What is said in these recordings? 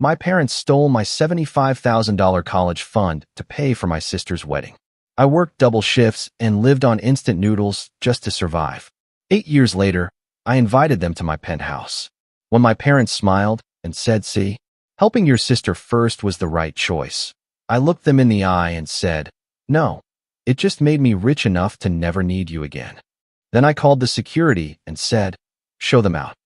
My parents stole my $75,000 college fund to pay for my sister's wedding. I worked double shifts and lived on instant noodles just to survive. 8 years later, I invited them to my penthouse. When my parents smiled and said, "See, helping your sister first was the right choice," I looked them in the eye and said, "No, it just made me rich enough to never need you again." Then I called the security and said, "Show them out."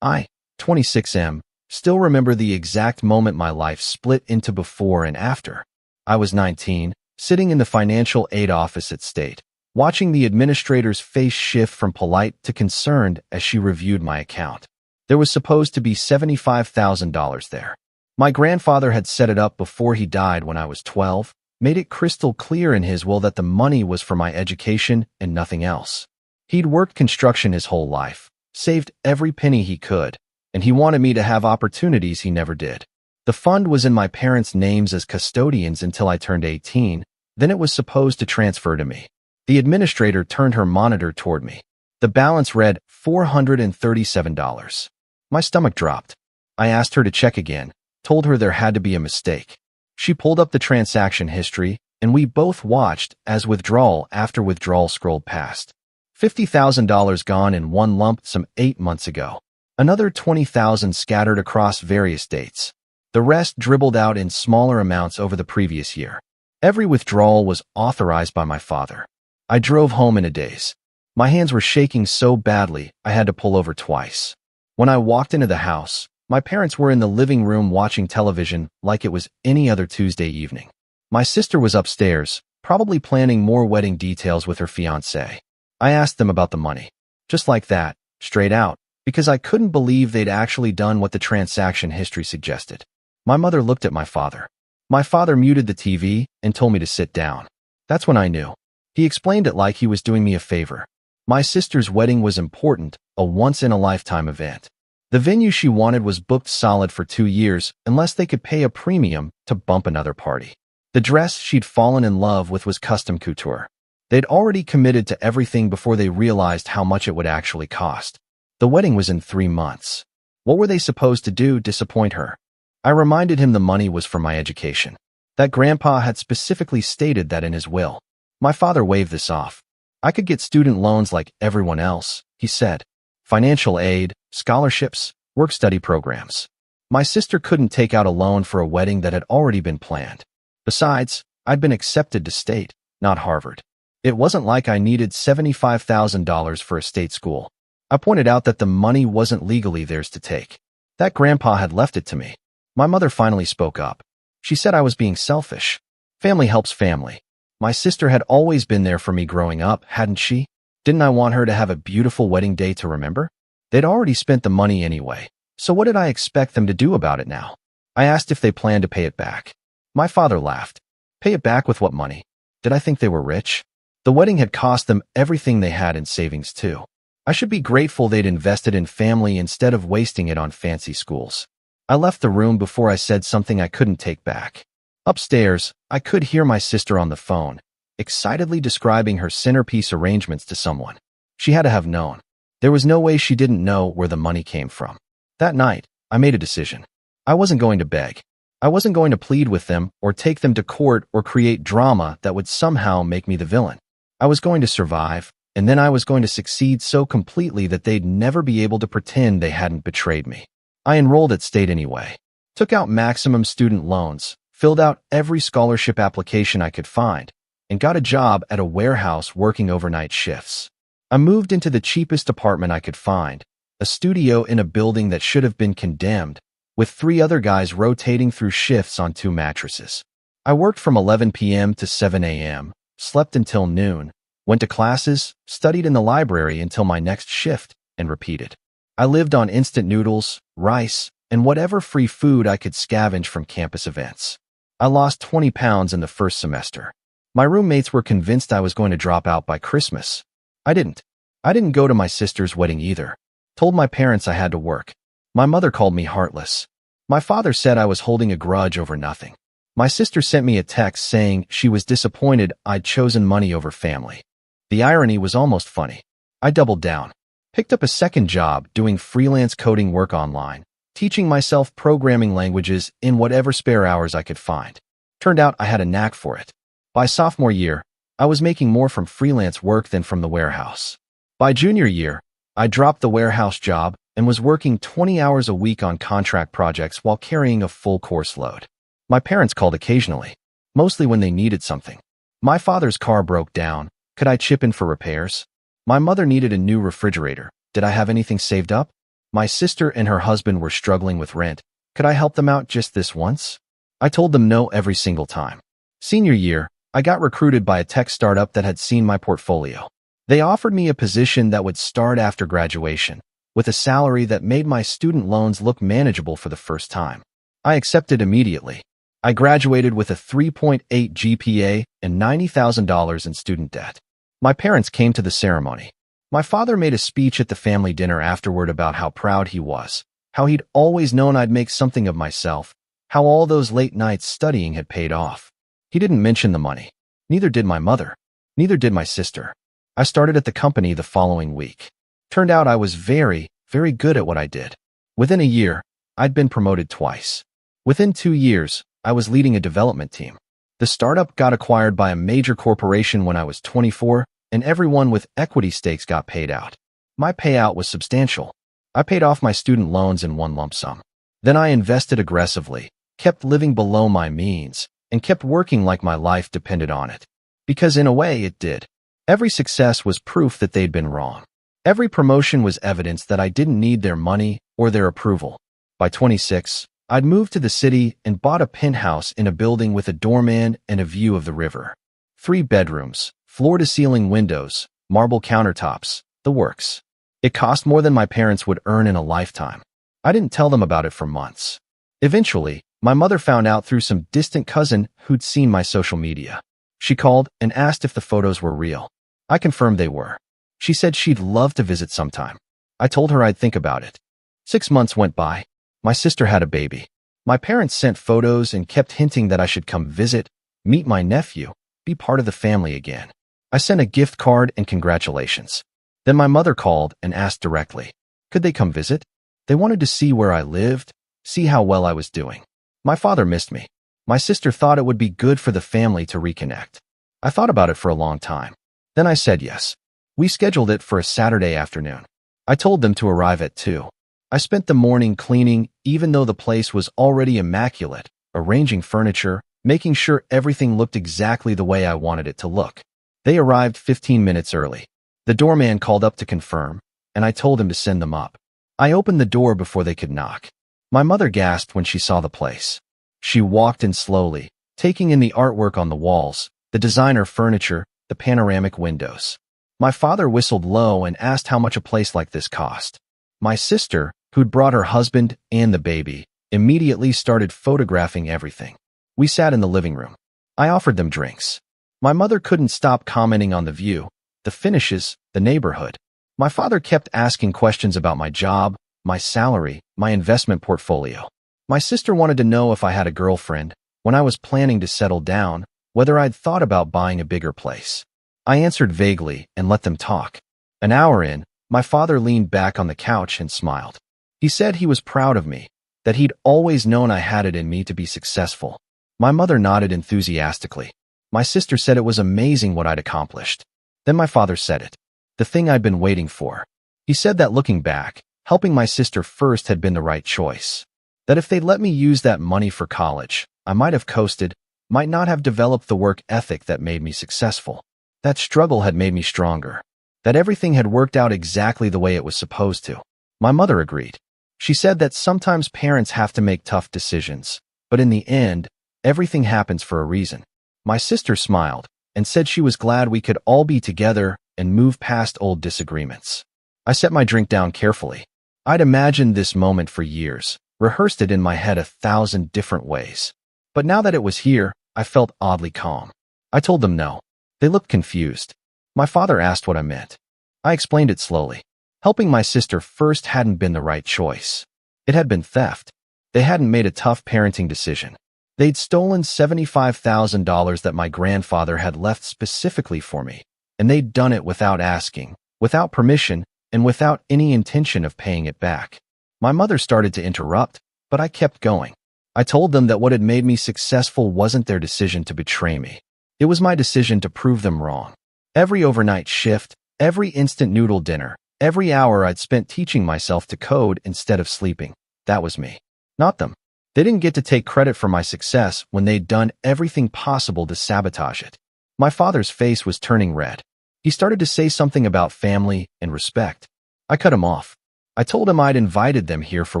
I, 26M, still remember the exact moment my life split into before and after. I was 19, sitting in the financial aid office at State, watching the administrator's face shift from polite to concerned as she reviewed my account. There was supposed to be $75,000 there. My grandfather had set it up before he died when I was 12, made it crystal clear in his will that the money was for my education and nothing else. He'd worked construction his whole life, saved every penny he could, and he wanted me to have opportunities he never did. The fund was in my parents' names as custodians until I turned 18, then it was supposed to transfer to me. The administrator turned her monitor toward me. The balance read $437. My stomach dropped. I asked her to check again, told her there had to be a mistake. She pulled up the transaction history, and we both watched as withdrawal after withdrawal scrolled past. $50,000 gone in one lump sum 8 months ago. Another $20,000 scattered across various dates. The rest dribbled out in smaller amounts over the previous year. Every withdrawal was authorized by my father. I drove home in a daze. My hands were shaking so badly I had to pull over twice. When I walked into the house, my parents were in the living room watching television like it was any other Tuesday evening. My sister was upstairs, probably planning more wedding details with her fiancé. I asked them about the money. Just like that, straight out, because I couldn't believe they'd actually done what the transaction history suggested. My mother looked at my father. My father muted the TV and told me to sit down. That's when I knew. He explained it like he was doing me a favor. My sister's wedding was important, a once-in-a-lifetime event. The venue she wanted was booked solid for 2 years unless they could pay a premium to bump another party. The dress she'd fallen in love with was custom couture. They'd already committed to everything before they realized how much it would actually cost. The wedding was in 3 months. What were they supposed to do, disappoint her? I reminded him the money was for my education. That Grandpa had specifically stated that in his will. My father waved this off. I could get student loans like everyone else, he said. Financial aid, scholarships, work-study programs. My sister couldn't take out a loan for a wedding that had already been planned. Besides, I'd been accepted to State, not Harvard. It wasn't like I needed $75,000 for a state school. I pointed out that the money wasn't legally theirs to take. That Grandpa had left it to me. My mother finally spoke up. She said I was being selfish. Family helps family. My sister had always been there for me growing up, hadn't she? Didn't I want her to have a beautiful wedding day to remember? They'd already spent the money anyway, so what did I expect them to do about it now? I asked if they planned to pay it back. My father laughed. Pay it back with what money? Did I think they were rich? The wedding had cost them everything they had in savings too. I should be grateful they'd invested in family instead of wasting it on fancy schools. I left the room before I said something I couldn't take back. Upstairs, I could hear my sister on the phone, excitedly describing her centerpiece arrangements to someone. She had to have known. There was no way she didn't know where the money came from. That night, I made a decision. I wasn't going to beg. I wasn't going to plead with them or take them to court or create drama that would somehow make me the villain. I was going to survive, and then I was going to succeed so completely that they'd never be able to pretend they hadn't betrayed me. I enrolled at State anyway, took out maximum student loans, filled out every scholarship application I could find, and got a job at a warehouse working overnight shifts. I moved into the cheapest apartment I could find, a studio in a building that should have been condemned, with 3 other guys rotating through shifts on 2 mattresses. I worked from 11 p.m. to 7 a.m., slept until noon, went to classes, studied in the library until my next shift, and repeated. I lived on instant noodles, rice, and whatever free food I could scavenge from campus events. I lost 20 pounds in the first semester. My roommates were convinced I was going to drop out by Christmas. I didn't. I didn't go to my sister's wedding either. Told my parents I had to work. My mother called me heartless. My father said I was holding a grudge over nothing. My sister sent me a text saying she was disappointed I'd chosen money over family. The irony was almost funny. I doubled down. Picked up a second job doing freelance coding work online. teaching myself programming languages in whatever spare hours I could find. Turned out I had a knack for it. By sophomore year, I was making more from freelance work than from the warehouse. By junior year, I dropped the warehouse job and was working 20 hours a week on contract projects while carrying a full course load. My parents called occasionally, mostly when they needed something. My father's car broke down. Could I chip in for repairs? My mother needed a new refrigerator. Did I have anything saved up? My sister and her husband were struggling with rent. Could I help them out just this once? I told them no every single time. Senior year, I got recruited by a tech startup that had seen my portfolio. They offered me a position that would start after graduation, with a salary that made my student loans look manageable for the first time. I accepted immediately. I graduated with a 3.8 GPA and $90,000 in student debt. My parents came to the ceremony. My father made a speech at the family dinner afterward about how proud he was, how he'd always known I'd make something of myself, how all those late nights studying had paid off. He didn't mention the money. Neither did my mother. Neither did my sister. I started at the company the following week. Turned out I was very, very good at what I did. Within a year, I'd been promoted twice. Within 2 years, I was leading a development team. The startup got acquired by a major corporation when I was 24, and everyone with equity stakes got paid out. My payout was substantial. I paid off my student loans in one lump sum. Then I invested aggressively, kept living below my means, and kept working like my life depended on it. Because in a way, it did. Every success was proof that they'd been wrong. Every promotion was evidence that I didn't need their money or their approval. By 26, I'd moved to the city and bought a penthouse in a building with a doorman and a view of the river. 3 bedrooms, floor-to-ceiling windows, marble countertops, the works. It cost more than my parents would earn in a lifetime. I didn't tell them about it for months. Eventually, my mother found out through some distant cousin who'd seen my social media. She called and asked if the photos were real. I confirmed they were. She said she'd love to visit sometime. I told her I'd think about it. 6 months went by. My sister had a baby. My parents sent photos and kept hinting that I should come visit, meet my nephew, be part of the family again. I sent a gift card and congratulations. Then my mother called and asked directly, could they come visit? They wanted to see where I lived, see how well I was doing. My father missed me. My sister thought it would be good for the family to reconnect. I thought about it for a long time. Then I said yes. We scheduled it for a Saturday afternoon. I told them to arrive at 2. I spent the morning cleaning, even though the place was already immaculate, arranging furniture, making sure everything looked exactly the way I wanted it to look. They arrived 15 minutes early. The doorman called up to confirm, and I told him to send them up. I opened the door before they could knock. My mother gasped when she saw the place. She walked in slowly, taking in the artwork on the walls, the designer furniture, the panoramic windows. My father whistled low and asked how much a place like this cost. My sister, who'd brought her husband and the baby, immediately started photographing everything. We sat in the living room. I offered them drinks. My mother couldn't stop commenting on the view, the finishes, the neighborhood. My father kept asking questions about my job, my salary, my investment portfolio. My sister wanted to know if I had a girlfriend, when I was planning to settle down, whether I'd thought about buying a bigger place. I answered vaguely and let them talk. An hour in, my father leaned back on the couch and smiled. He said he was proud of me, that he'd always known I had it in me to be successful. My mother nodded enthusiastically. My sister said it was amazing what I'd accomplished. Then my father said it. The thing I'd been waiting for. He said that looking back, helping my sister first had been the right choice. That if they'd let me use that money for college, I might have coasted, might not have developed the work ethic that made me successful. That struggle had made me stronger. That everything had worked out exactly the way it was supposed to. My mother agreed. She said that sometimes parents have to make tough decisions, but in the end, everything happens for a reason. My sister smiled and said she was glad we could all be together and move past old disagreements. I set my drink down carefully. I'd imagined this moment for years, rehearsed it in my head 1,000 different ways. But now that it was here, I felt oddly calm. I told them no. They looked confused. My father asked what I meant. I explained it slowly. Helping my sister first hadn't been the right choice. It had been theft. They hadn't made a tough parenting decision. They'd stolen $75,000 that my grandfather had left specifically for me, and they'd done it without asking, without permission, and without any intention of paying it back. My mother started to interrupt, but I kept going. I told them that what had made me successful wasn't their decision to betray me. It was my decision to prove them wrong. Every overnight shift, every instant noodle dinner, every hour I'd spent teaching myself to code instead of sleeping, that was me, not them. They didn't get to take credit for my success when they'd done everything possible to sabotage it. My father's face was turning red. He started to say something about family and respect. I cut him off. I told him I'd invited them here for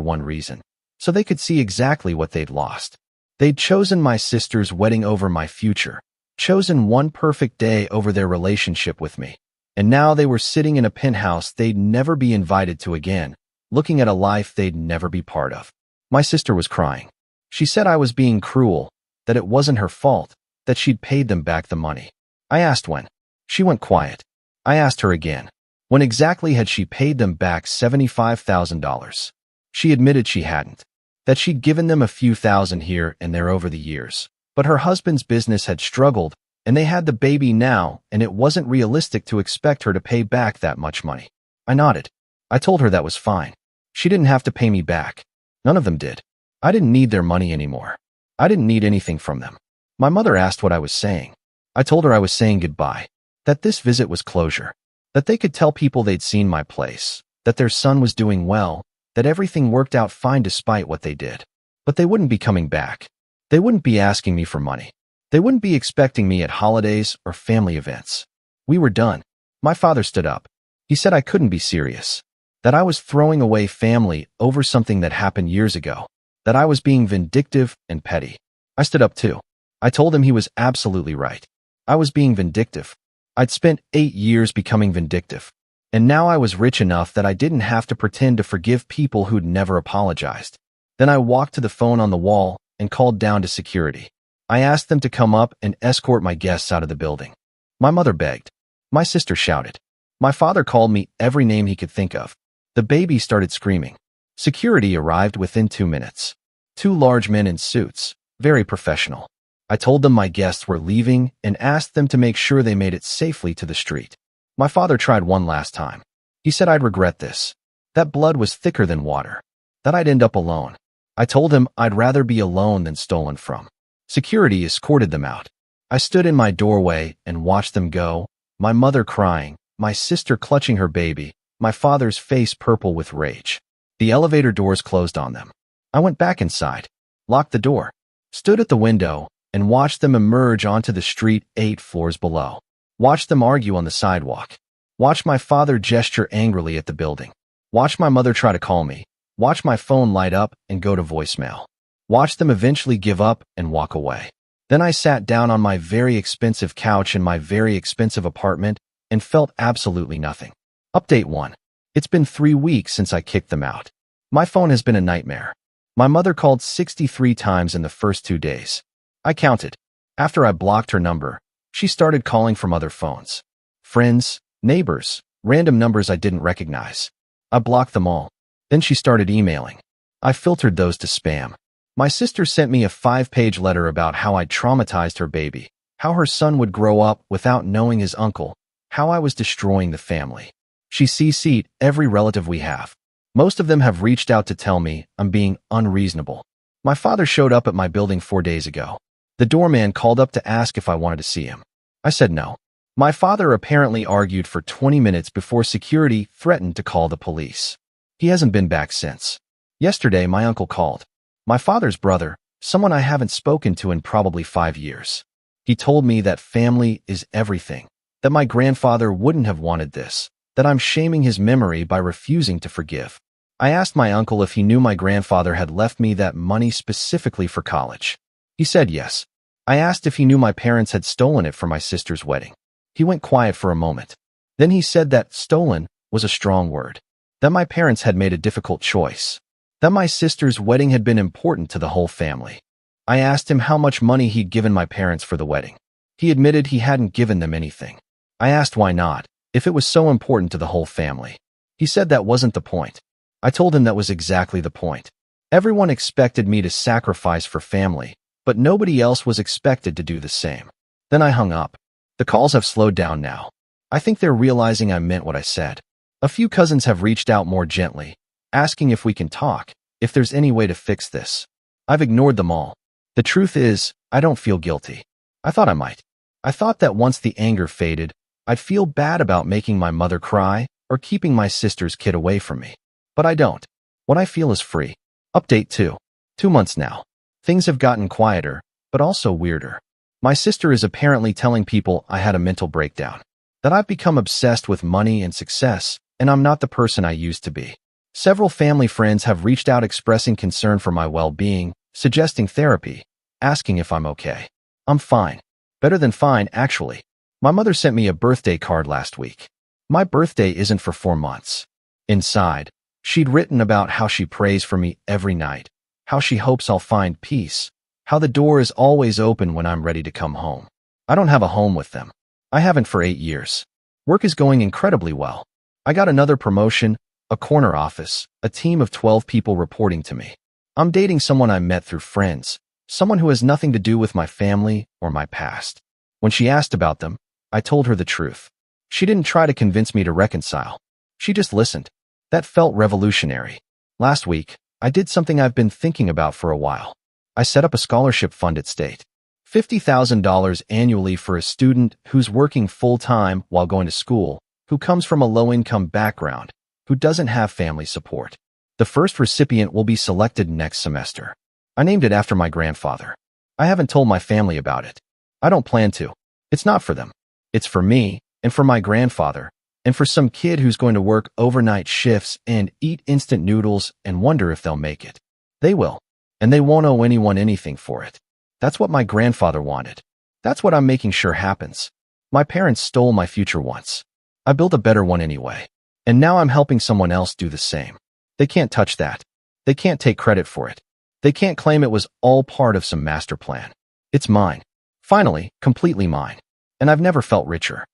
one reason, so they could see exactly what they'd lost. They'd chosen my sister's wedding over my future, chosen one perfect day over their relationship with me, and now they were sitting in a penthouse they'd never be invited to again, looking at a life they'd never be part of. My sister was crying. She said I was being cruel, that it wasn't her fault, that she'd paid them back the money. I asked when. She went quiet. I asked her again. When exactly had she paid them back $75,000? She admitted she hadn't, that she'd given them a few thousand here and there over the years. But her husband's business had struggled, and they had the baby now, and it wasn't realistic to expect her to pay back that much money. I nodded. I told her that was fine. She didn't have to pay me back. None of them did. I didn't need their money anymore. I didn't need anything from them. My mother asked what I was saying. I told her I was saying goodbye, that this visit was closure, that they could tell people they'd seen my place, that their son was doing well, that everything worked out fine despite what they did. But they wouldn't be coming back. They wouldn't be asking me for money. They wouldn't be expecting me at holidays or family events. We were done. My father stood up. He said I couldn't be serious, that I was throwing away family over something that happened years ago, that I was being vindictive and petty. I stood up too. I told him he was absolutely right. I was being vindictive. I'd spent 8 years becoming vindictive, and now I was rich enough that I didn't have to pretend to forgive people who'd never apologized. Then I walked to the phone on the wall and called down to security. I asked them to come up and escort my guests out of the building. My mother begged. My sister shouted. My father called me every name he could think of. The baby started screaming. Security arrived within 2 minutes. 2 large men in suits, very professional. I told them my guests were leaving and asked them to make sure they made it safely to the street. My father tried one last time. He said I'd regret this, that blood was thicker than water, that I'd end up alone. I told him I'd rather be alone than stolen from. Security escorted them out. I stood in my doorway and watched them go, my mother crying, my sister clutching her baby, my father's face purple with rage. The elevator doors closed on them. I went back inside, locked the door, stood at the window, and watched them emerge onto the street 8 floors below. Watched them argue on the sidewalk. Watched my father gesture angrily at the building. Watched my mother try to call me. Watched my phone light up and go to voicemail. Watched them eventually give up and walk away. Then I sat down on my very expensive couch in my very expensive apartment and felt absolutely nothing. Update 1. It's been 3 weeks since I kicked them out. My phone has been a nightmare. My mother called 63 times in the first 2 days. I counted. After I blocked her number, she started calling from other phones. Friends, neighbors, random numbers I didn't recognize. I blocked them all. Then she started emailing. I filtered those to spam. My sister sent me a 5-page letter about how I'd traumatized her baby, how her son would grow up without knowing his uncle, how I was destroying the family. She CC'd every relative we have. Most of them have reached out to tell me I'm being unreasonable. My father showed up at my building 4 days ago. The doorman called up to ask if I wanted to see him. I said no. My father apparently argued for 20 minutes before security threatened to call the police. He hasn't been back since. Yesterday, my uncle called. My father's brother, someone I haven't spoken to in probably 5 years. He told me that family is everything, that my grandfather wouldn't have wanted this, that I'm shaming his memory by refusing to forgive. I asked my uncle if he knew my grandfather had left me that money specifically for college. He said yes. I asked if he knew my parents had stolen it for my sister's wedding. He went quiet for a moment. Then he said that stolen was a strong word, that my parents had made a difficult choice, that my sister's wedding had been important to the whole family. I asked him how much money he'd given my parents for the wedding. He admitted he hadn't given them anything. I asked why not, if it was so important to the whole family. He said that wasn't the point. I told him that was exactly the point. Everyone expected me to sacrifice for family, but nobody else was expected to do the same. Then I hung up. The calls have slowed down now. I think they're realizing I meant what I said. A few cousins have reached out more gently, asking if we can talk, if there's any way to fix this. I've ignored them all. The truth is, I don't feel guilty. I thought I might. I thought that once the anger faded, I'd feel bad about making my mother cry or keeping my sister's kid away from me. But I don't. What I feel is free. Update 2. 2 months now. Things have gotten quieter, but also weirder. My sister is apparently telling people I had a mental breakdown, that I've become obsessed with money and success, and I'm not the person I used to be. Several family friends have reached out expressing concern for my well-being, suggesting therapy, asking if I'm okay. I'm fine. Better than fine, actually. My mother sent me a birthday card last week. My birthday isn't for 4 months. Inside, she'd written about how she prays for me every night, how she hopes I'll find peace, how the door is always open when I'm ready to come home. I don't have a home with them. I haven't for 8 years. Work is going incredibly well. I got another promotion, a corner office, a team of 12 people reporting to me. I'm dating someone I met through friends, someone who has nothing to do with my family or my past. When she asked about them, I told her the truth. She didn't try to convince me to reconcile. She just listened. That felt revolutionary. Last week, I did something I've been thinking about for a while. I set up a scholarship fund at State. $50,000 annually for a student who's working full-time while going to school, who comes from a low-income background, who doesn't have family support. The first recipient will be selected next semester. I named it after my grandfather. I haven't told my family about it. I don't plan to. It's not for them. It's for me, and for my grandfather, and for some kid who's going to work overnight shifts and eat instant noodles and wonder if they'll make it. They will, and they won't owe anyone anything for it. That's what my grandfather wanted. That's what I'm making sure happens. My parents stole my future once. I built a better one anyway. And now I'm helping someone else do the same. They can't touch that. They can't take credit for it. They can't claim it was all part of some master plan. It's mine. Finally, completely mine. And I've never felt richer.